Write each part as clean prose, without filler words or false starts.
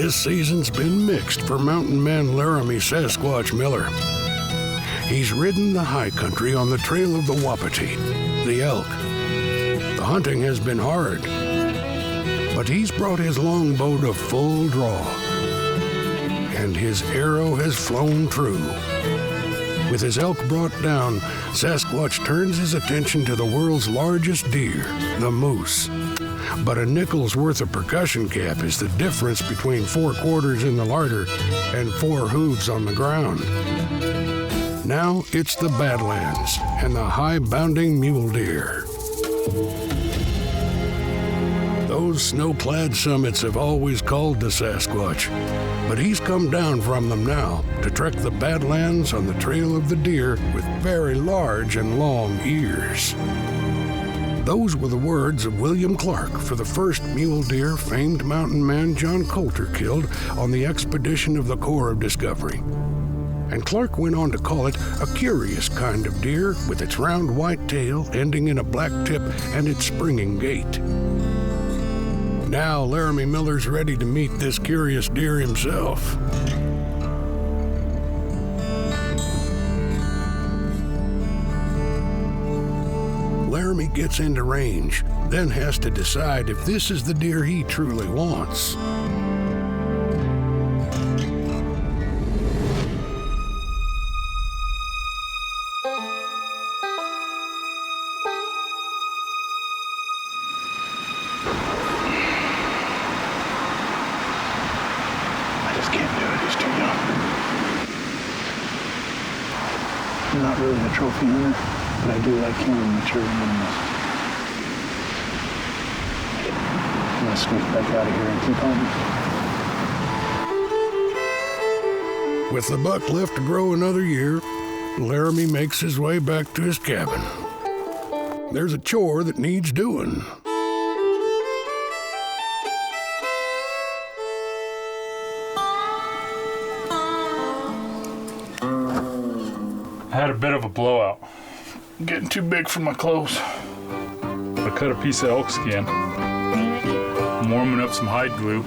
This season's been mixed for mountain man Laramie Sasquatch Miller. He's ridden the high country on the trail of the wapiti, the elk. The hunting has been hard, but he's brought his longbow to full draw, and his arrow has flown true. With his elk brought down, Sasquatch turns his attention to the world's largest deer, the moose. But a nickel's worth of percussion cap is the difference between 4 quarters in the larder and 4 hooves on the ground. Now it's the Badlands and the high-bounding mule deer. Those snow-clad summits have always called the Sasquatch, but he's come down from them now to trek the Badlands on the trail of the deer with very large and long ears. Those were the words of William Clark for the first mule deer famed mountain man John Coulter killed on the expedition of the Corps of Discovery. And Clark went on to call it a curious kind of deer with its round white tail ending in a black tip and its springing gait. Now Laramie Miller's ready to meet this curious deer himself. Laramie gets into range, then has to decide if this is the deer he truly wants. I just can't do it, he's too young. I'm not really a trophy hunter, but I do like killing mature animals. I'm gonna sneak back out of here and keep hunting. With the buck left to grow another year, Laramie makes his way back to his cabin. There's a chore that needs doing. I had a bit of a blowout. I'm getting too big for my clothes. I cut a piece of elk skin. I'm warming up some hide glue.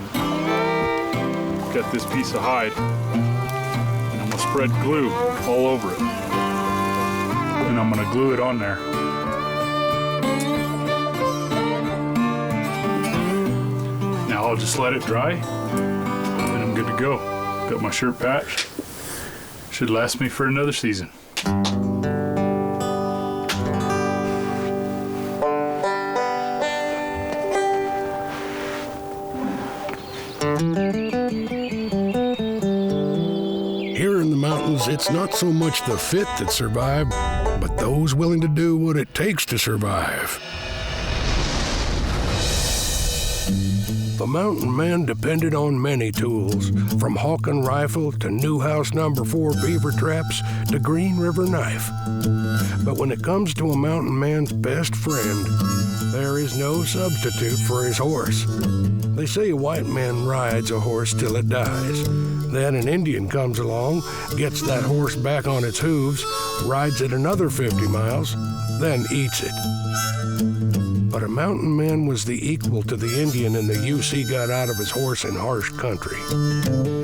Got this piece of hide. And I'm gonna spread glue all over it. And I'm gonna glue it on there. Now I'll just let it dry and I'm good to go. Got my shirt patched. Should last me for another season. Here in the mountains, it's not so much the fit that survive, but those willing to do what it takes to survive. The mountain man depended on many tools, from hawking rifle to Newhouse No. 4 beaver traps to Green River knife. But when it comes to a mountain man's best friend, there is no substitute for his horse. They say a white man rides a horse till it dies. Then an Indian comes along, gets that horse back on its hooves, rides it another 50 miles, then eats it. But a mountain man was the equal to the Indian in the use he got out of his horse in harsh country.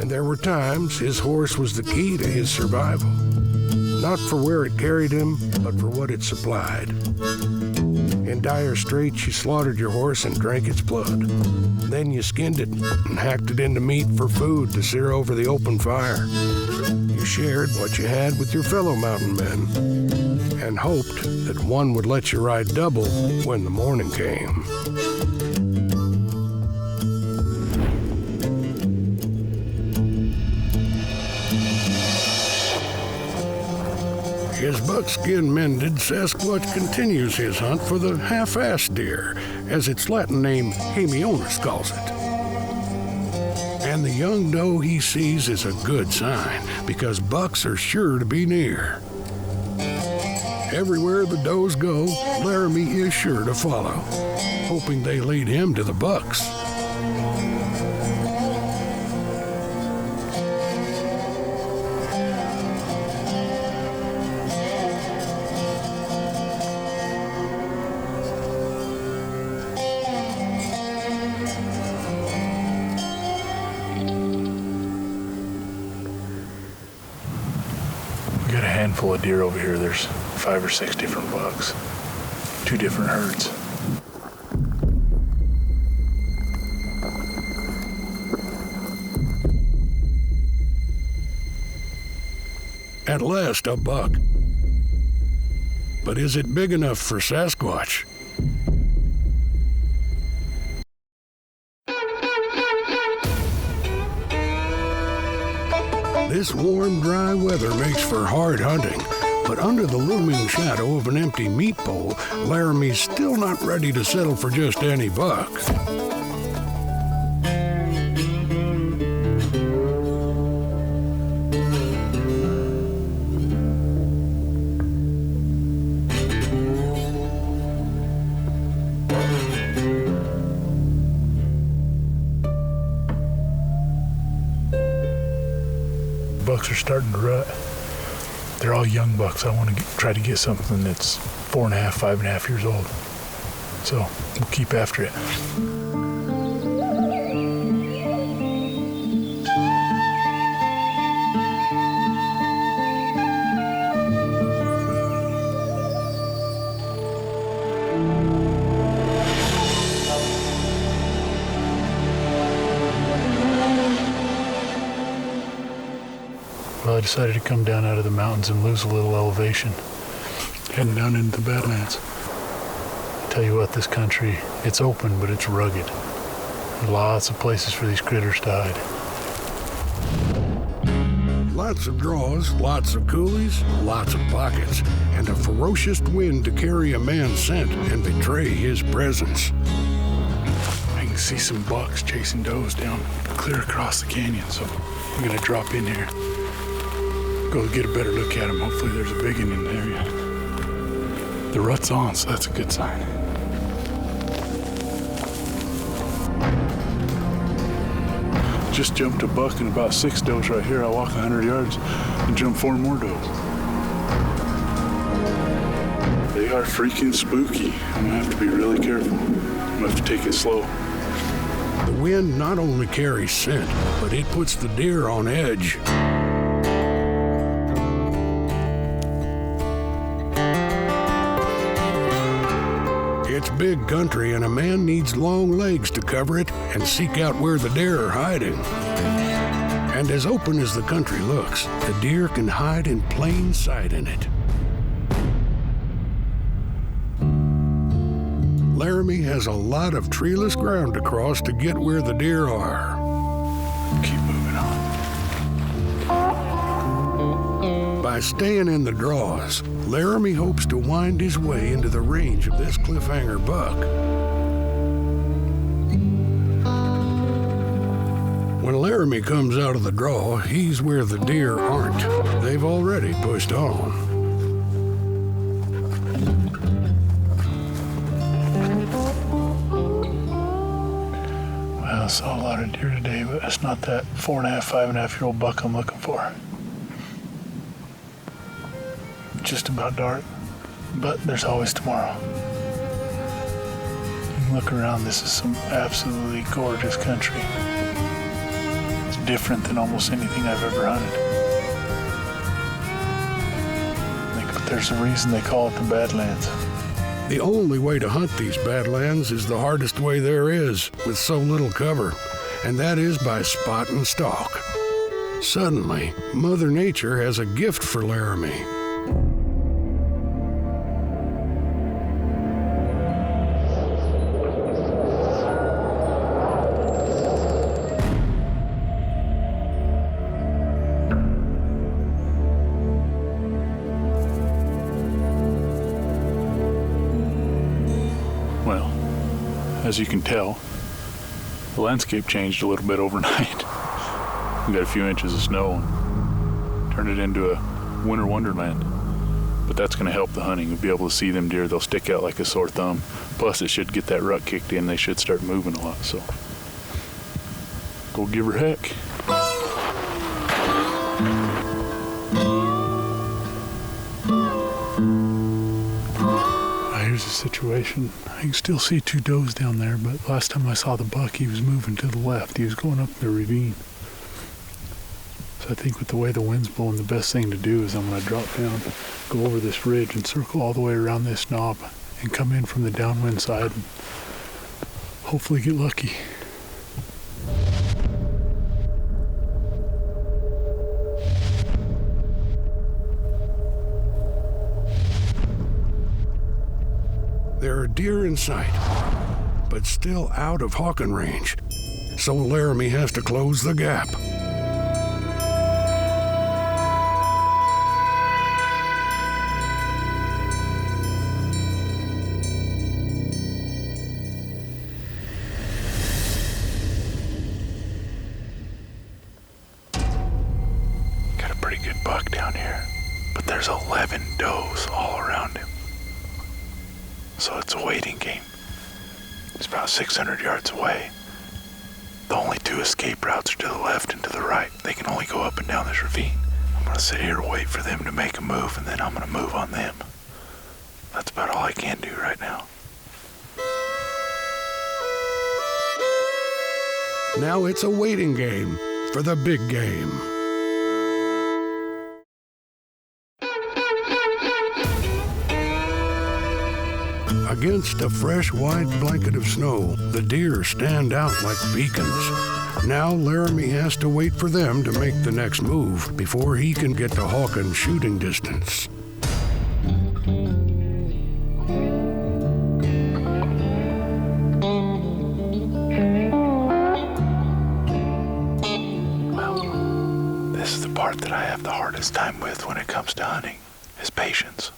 And there were times his horse was the key to his survival. Not for where it carried him, but for what it supplied. In dire straits, you slaughtered your horse and drank its blood. Then you skinned it and hacked it into meat for food to sear over the open fire. You shared what you had with your fellow mountain men and hoped that one would let you ride double when the morning came. His buckskin mended, Sasquatch continues his hunt for the half-assed deer, as its Latin name Hemionus calls it. And the young doe he sees is a good sign, because bucks are sure to be near. Everywhere the does go, Laramie is sure to follow, hoping they lead him to the bucks. We got a handful of deer over here. There's 5 or 6 different bucks, 2 different herds. At last, a buck. But is it big enough for Sasquatch? This warm, dry weather makes for hard hunting, but under the looming shadow of an empty meat bowl, Laramie's still not ready to settle for just any buck. Bucks are starting to rut. They're all young bucks. I want to try to get something that's 4.5, 5.5 years old. So we'll keep after it. Well, I decided to come down out of the mountains and lose a little elevation, heading down into the Badlands. I tell you what, this country, it's open, but it's rugged. There's lots of places for these critters to hide. Lots of draws, lots of coulees, lots of pockets, and a ferocious wind to carry a man's scent and betray his presence. I can see some bucks chasing does down clear across the canyon, so I'm gonna drop in here. Go get a better look at them. Hopefully there's a big one in the area. The rut's on, so that's a good sign. Just jumped a buck and about 6 does right here. I walk 100 yards and jump 4 more does. They are freaking spooky. I'm gonna have to be really careful. I'm gonna have to take it slow. The wind not only carries scent, but it puts the deer on edge. It's big country, and a man needs long legs to cover it and seek out where the deer are hiding. And as open as the country looks, the deer can hide in plain sight in it. Laramie has a lot of treeless ground to cross to get where the deer are. Keep moving on. By staying in the draws, Laramie hopes to wind his way into the range of this cliffhanger buck. When Laramie comes out of the draw, he's where the deer aren't. They've already pushed on. Well, I saw a lot of deer today, but it's not that 4.5, 5.5-year-old buck I'm looking for. Just about dark, but there's always tomorrow. You can look around. This is some absolutely gorgeous country. It's different than almost anything I've ever hunted. But there's a reason they call it the Badlands. The only way to hunt these Badlands is the hardest way there is, with so little cover, and that is by spot and stalk. Suddenly, Mother Nature has a gift for Laramie. Well, as you can tell, the landscape changed a little bit overnight. We got a few inches of snow and turned it into a winter wonderland. But that's going to help the hunting. We'll be able to see them deer. They'll stick out like a sore thumb. Plus, it should get that rut kicked in. They should start moving a lot. So, go give her heck. Here's the situation. I can still see 2 does down there, but last time I saw the buck, he was moving to the left. He was going up the ravine. So So I think with the way the wind's blowing, the best thing to do is I'm going to drop down, go over this ridge and circle all the way around this knob and come in from the downwind side and hopefully get lucky. There are deer in sight, but still out of hawking range, so Laramie has to close the gap. Got a pretty good buck down here, but there's 11 does all around him. So it's a waiting game. It's about 600 yards away. The only two escape routes are to the left and to the right. They can only go up and down this ravine. I'm gonna sit here and wait for them to make a move, and then I'm gonna move on them. That's about all I can do right now. Now it's a waiting game for the big game. Against a fresh white blanket of snow, the deer stand out like beacons. Now Laramie has to wait for them to make the next move before he can get to Hawkins' shooting distance. Well, this is the part that I have the hardest time with when it comes to hunting, is patience.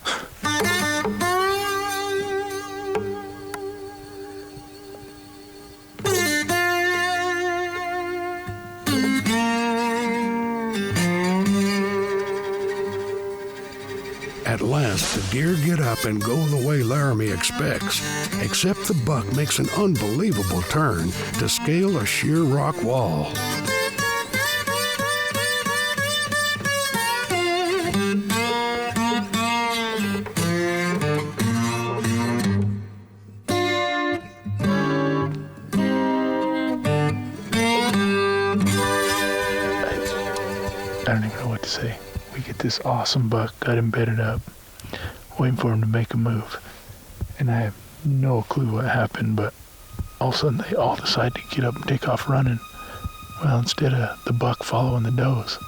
At last, the deer get up and go the way Laramie expects, except the buck makes an unbelievable turn to scale a sheer rock wall. I don't even know what to say. We get this awesome buck, got him bedded up, waiting for him to make a move. And I have no clue what happened, but all of a sudden they all decide to get up and take off running. Well, instead of the buck following the does,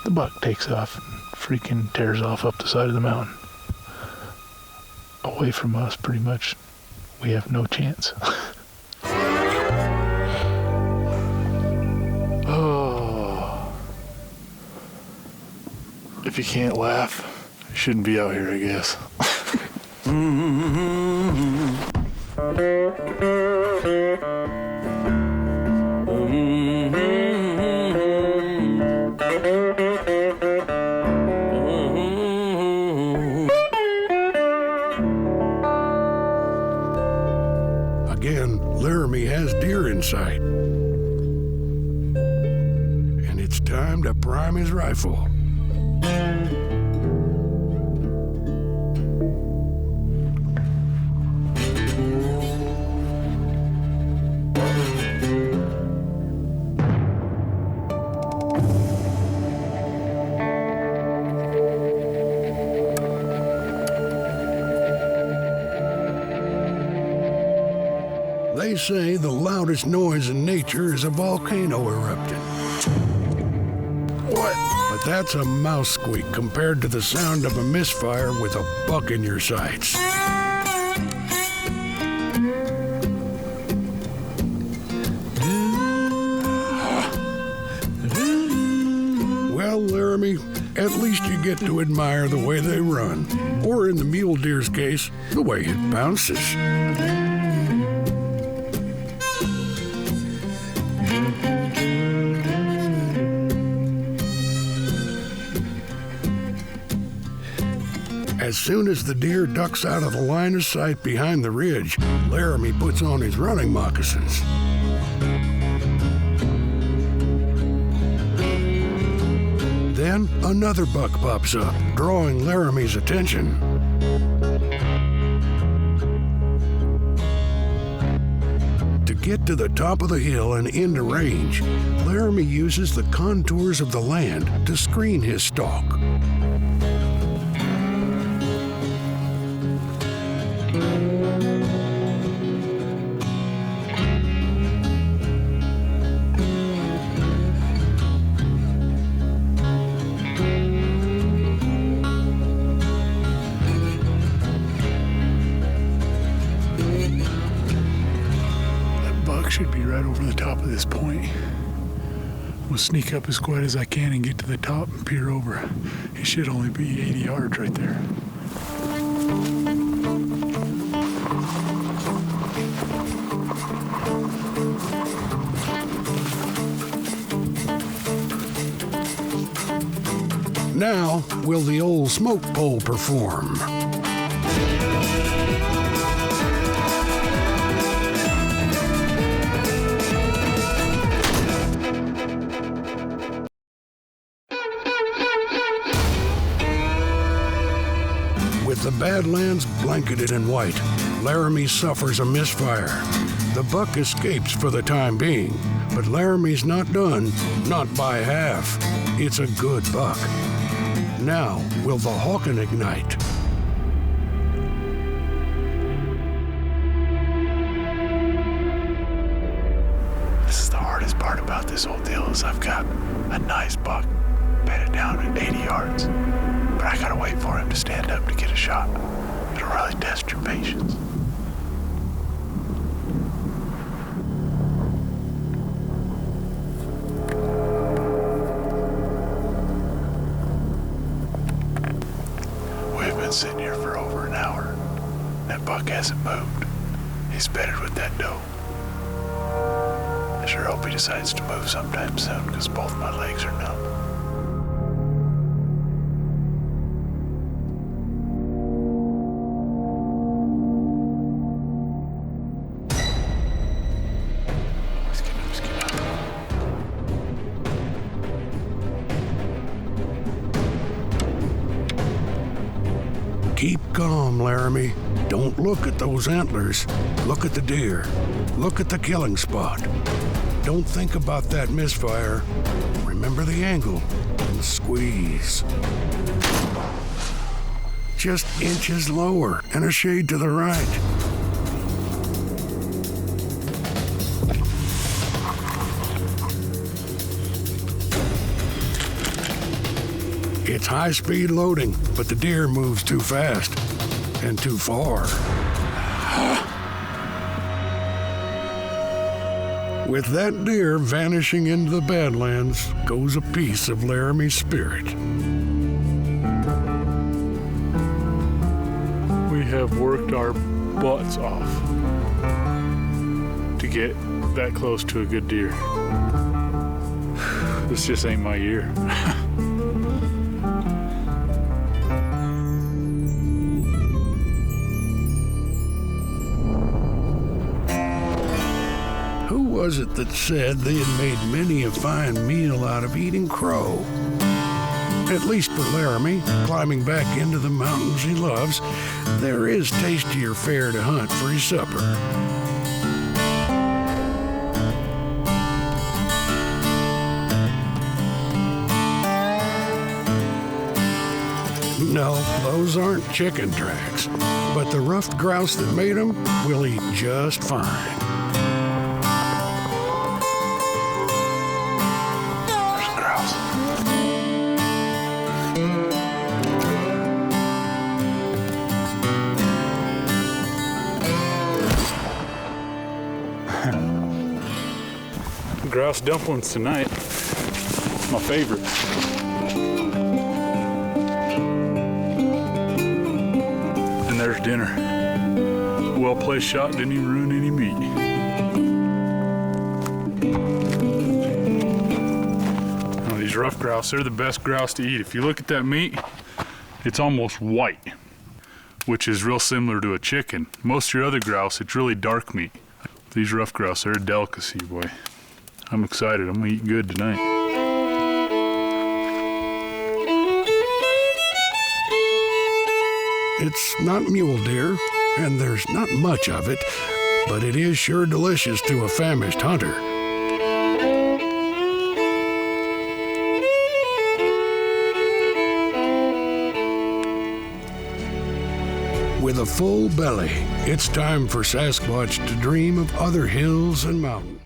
the buck takes off and freaking tears off up the side of the mountain. Away from us, pretty much. We have no chance. If you can't laugh, you shouldn't be out here, I guess. Again, Laramie has deer in sight. And it's time to prime his rifle. They say the loudest noise in nature is a volcano erupting. What? But that's a mouse squeak compared to the sound of a misfire with a buck in your sights. Well, Laramie, at least you get to admire the way they run, or in the mule deer's case, the way it bounces. As soon as the deer ducks out of the line of sight behind the ridge, Laramie puts on his running moccasins. Then another buck pops up, drawing Laramie's attention. To get to the top of the hill and into range, Laramie uses the contours of the land to screen his stalk. Should be right over the top of this point. We'll sneak up as quiet as I can and get to the top and peer over. It should only be 80 yards right there. Now, will the old smoke pole perform? With the Badlands blanketed in white, Laramie suffers a misfire. The buck escapes for the time being, but Laramie's not done, not by half. It's a good buck. Now, will the Hawken ignite? This is the hardest part about this whole deal is I've got a nice buck bedded down at 80 yards. But I gotta wait for him to stand up to get a shot. It'll really test your patience. We've been sitting here for over an hour. That buck hasn't moved. He's bedded with that doe. I sure hope he decides to move sometime soon because both my legs are numb. Keep calm, Laramie. Don't look at those antlers. Look at the deer. Look at the killing spot. Don't think about that misfire. Remember the angle and squeeze. Just inches lower and a shade to the right. It's high-speed loading, but the deer moves too fast and too far. With that deer vanishing into the Badlands goes a piece of Laramie's spirit. We have worked our butts off to get that close to a good deer. This just ain't my year. Who was it that said they had made many a fine meal out of eating crow? At least for Laramie, climbing back into the mountains he loves, there is tastier fare to hunt for his supper. No, those aren't chicken tracks, but the ruffed grouse that made them will eat just fine. Grouse dumplings tonight. My favorite. And there's dinner. Well-placed shot didn't even ruin any meat. Now, these rough grouse, they're the best grouse to eat. If you look at that meat, it's almost white, which is real similar to a chicken. Most of your other grouse, it's really dark meat. These rough grouse, they're a delicacy, boy. I'm excited. I'm gonna eat good tonight. It's not mule deer, and there's not much of it, but it is sure delicious to a famished hunter. With a full belly, it's time for Sasquatch to dream of other hills and mountains.